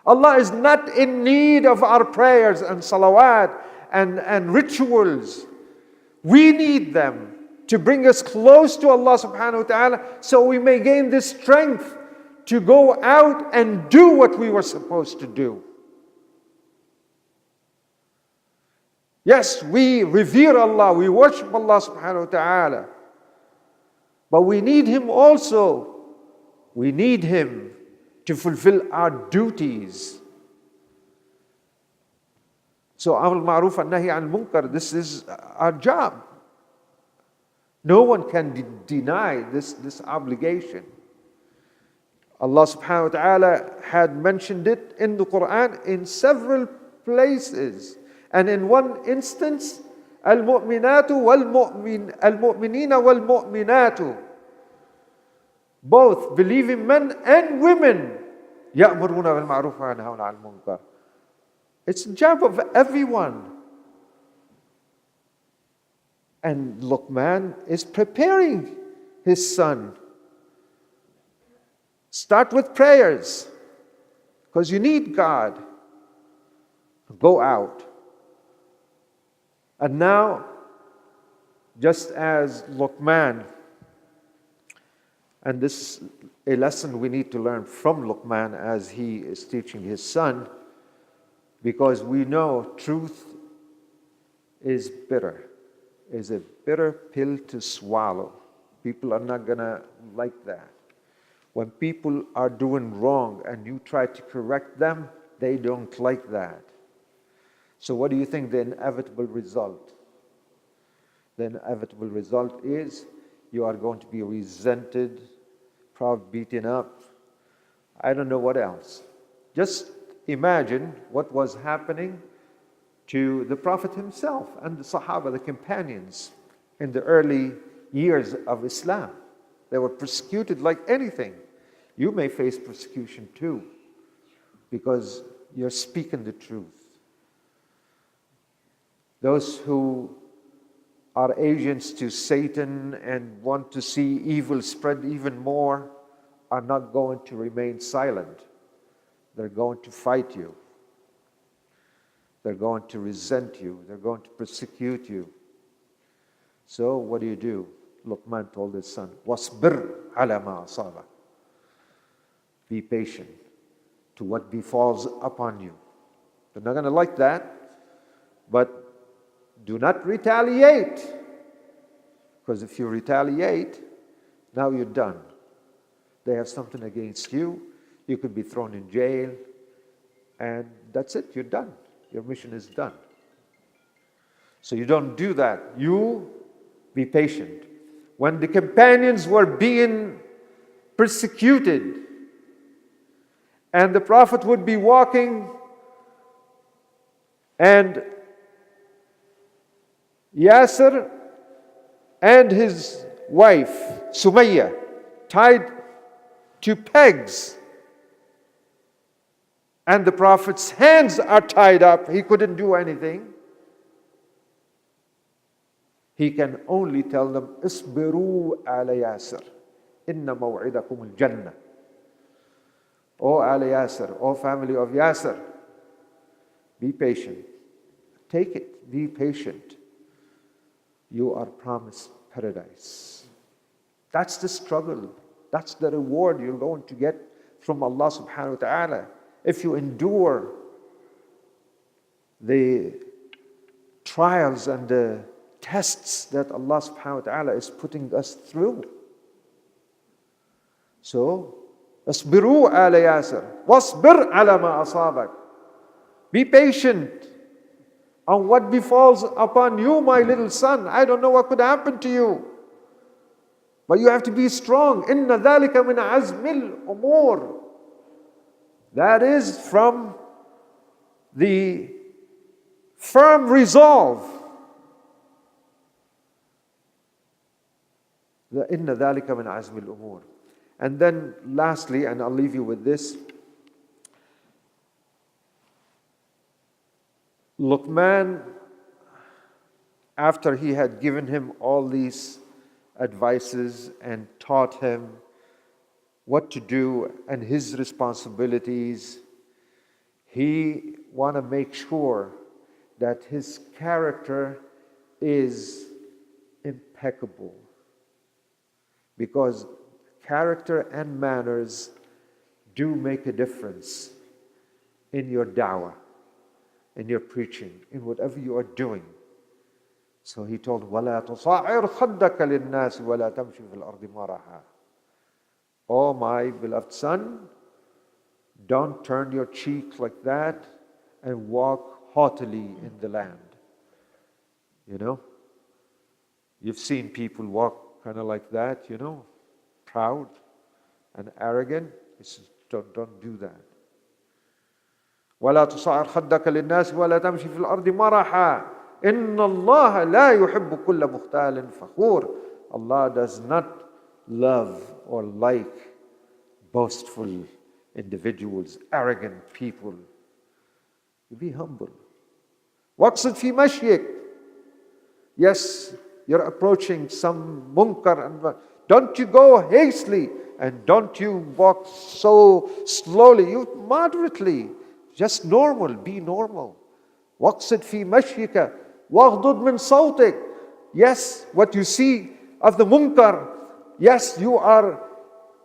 Allah is not in need of our prayers and salawat and rituals. We need them to bring us close to Allah subhanahu wa ta'ala so we may gain this strength to go out and do what we were supposed to do. Yes, we revere Allah, we worship Allah subhanahu wa ta'ala. But we need Him also. We need Him to fulfill our duties. So, Amr al-Ma'ruf and Nahi al-Munkar, this is our job. No one can deny this obligation. Allah subhanahu wa ta'ala had mentioned it in the Quran in several places. And in one instance, al-mu'minatu al-mu'minina wal-mu'minatu, both believing men and women, يَأْمُرُونَ بِالْمَعْرُوفِ وَيَنْهَوْنَ عَنِ الْمُنكَرِ. It's the job of everyone. And Luqman is preparing his son. Start with prayers, because you need God. Go out. And now, just as Luqman, and this is a lesson we need to learn from Luqman as he is teaching his son, because we know truth is bitter, is a bitter pill to swallow. People are not going to like that. When people are doing wrong and you try to correct them, they don't like that. So what do you think the inevitable result? The inevitable result is you are going to be resented, probably beaten up. I don't know what else. Just imagine what was happening to the Prophet himself and the Sahaba, the companions, in the early years of Islam. They were persecuted like anything. You may face persecution too, because you're speaking the truth. Those who are agents to Satan and want to see evil spread even more are not going to remain silent. They're going to fight you. They're going to resent you. They're going to persecute you. So what do? Luqman told his son, "Wasbir ala ma asaba." Be patient to what befalls upon you. They're not going to like that, but do not retaliate. Because if you retaliate, now you're done. They have something against you. You could be thrown in jail. And that's it. You're done. Your mission is done. So you don't do that. You be patient. When the companions were being persecuted, and the Prophet would be walking, and Yasir and his wife, Sumayya, tied to pegs, and the Prophet's hands are tied up. He couldn't do anything. He can only tell them, "Isbiru ala Yasir, inna maw'idakum al-jannah." O ala Yasir, O family of Yasir, be patient. Take it, be patient. You are promised paradise. That's the struggle. That's the reward you're going to get from Allah subhanahu wa ta'ala. If you endure the trials and the tests that Allah subhanahu wa ta'ala is putting us through. So, asbiru ala Yasir, wasbir ala ma asabak. Be patient on what befalls upon you, my little son. I don't know what could happen to you, but you have to be strong. Inna dhalika min azmil umur. That is from the firm resolve. Inna dhalika min azmil umur. And then lastly, and I'll leave you with this, Luqman, after he had given him all these advices and taught him what to do and his responsibilities, he want to make sure that his character is impeccable, because character and manners do make a difference in your da'wah, in your preaching, in whatever you are doing. So he told, وَلَا تُصَعِّرْ خَدَّكَ لِلنَّاسِ وَلَا تَمْشِ فِي الْأَرْضِ مَرَحًا. Oh, my beloved son, don't turn your cheek like that and walk haughtily in the land. You know? You've seen people walk kind of like that, you know, proud and arrogant. He says, don't do that. وَلَا تُصَعِّرْ خَدَّكَ لِلنَّاسِ وَلَا تَمْشِ فِي الْأَرْضِ مَرَحًا إِنَّ اللَّهَ لَا يُحِبُّ كُلَّ مُخْتَالٍ فَخُورٍ. Allah does not love or like boastful individuals, arrogant people. Be humble. وَاقْصِدْ فِي مَشْيِكَ. Yes, you're approaching some munkar, and don't you go hastily, and don't you walk so slowly. You moderately, just normal, be normal. وَاقْصِدْ فِي مَشْيِكَ وَاغْضُضْ مِنْ صَوْتِكَ. Yes, what you see of the munkar, yes, you are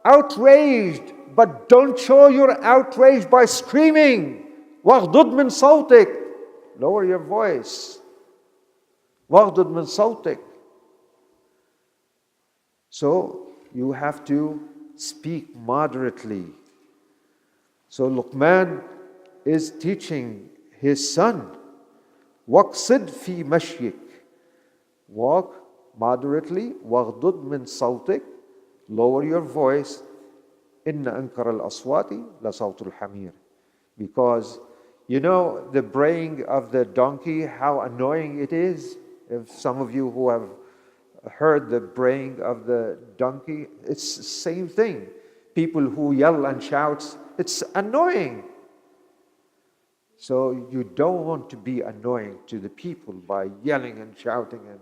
outraged, but don't show your outrage by screaming. وَاغْضُضْ مِنْ صَوْتِكَ. Lower your voice. وَاغْضُضْ مِنْ صَوْتِكَ. So you have to speak moderately. So Luqman is teaching his son, وَاقْصِدْ فِي مَشْيِكَ. Walk moderately. وَاغْضُضْ مِنْ صَوْتِكَ. Lower your voice. إِنَّ أَنْكَرَ الْأَصْوَاتِ لَصَوْتُ الْحَمِيرِ. Because you know the braying of the donkey, how annoying it is. If some of you who have heard the braying of the donkey, it's the same thing. People who yell and shout, it's annoying. So you don't want to be annoying to the people by yelling and shouting and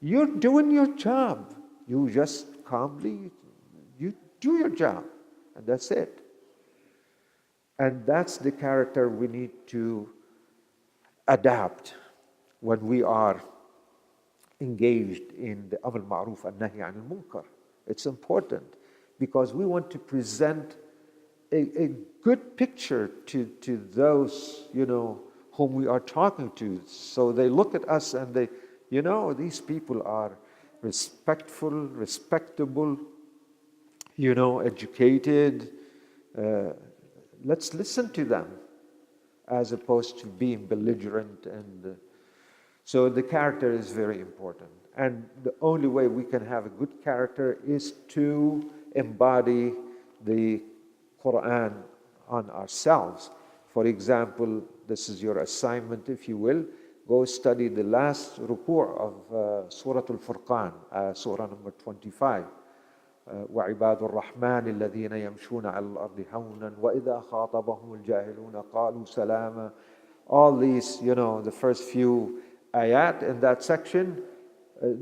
you're doing your job. You just calmly, you do your job, and that's it. And that's the character we need to adapt when we are engaged in the Amr Ma'ruf and Nahi Anil Munkar. It's important because we want to present a good picture to those, whom we are talking to. So they look at us and they, these people are respectful, respectable, educated. Let's listen to them as opposed to being belligerent. And so the character is very important. And the only way we can have a good character is to embody the Quran on ourselves. For example, this is your assignment, if you will. Go study the last ruku' of Surah Al-Furqan, Surah number 25. وعباد الرحمن الذين يمشون على الأرض هونا وإذا خاطبهم الجاهلون قالوا سلاما. All these, the first few ayat in that section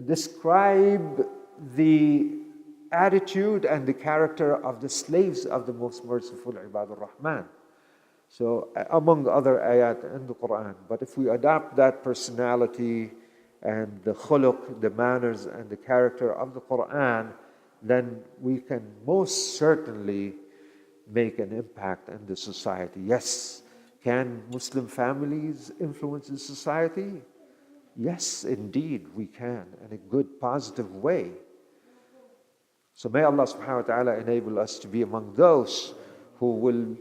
describe the attitude and the character of the slaves of the most merciful Ibad al-Rahman. So among other ayat in the Quran. But if we adopt that personality and the khuluq, the manners and the character of the Quran, then we can most certainly make an impact in the society. Yes, can Muslim families influence the society? Yes, indeed, we can, in a good, positive way. So may Allah subhanahu wa ta'ala enable us to be among those who will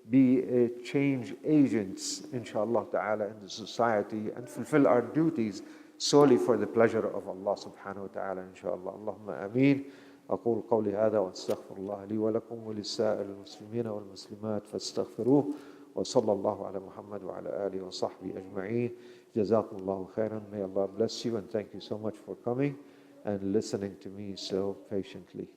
be change agents, inshallah ta'ala, in the society and fulfill our duties solely for the pleasure of Allah subhanahu wa ta'ala, inshallah. Allahumma ameen. أقول قولي هذا وأستغفر الله لي ولكم ولسائر المسلمين والمسلمات فاستغفروه وصلى الله على محمد وعلى آله وصحبه أجمعين. جزاكم الله خيرا. May Allah bless you and thank you so much for coming and listening to me so patiently.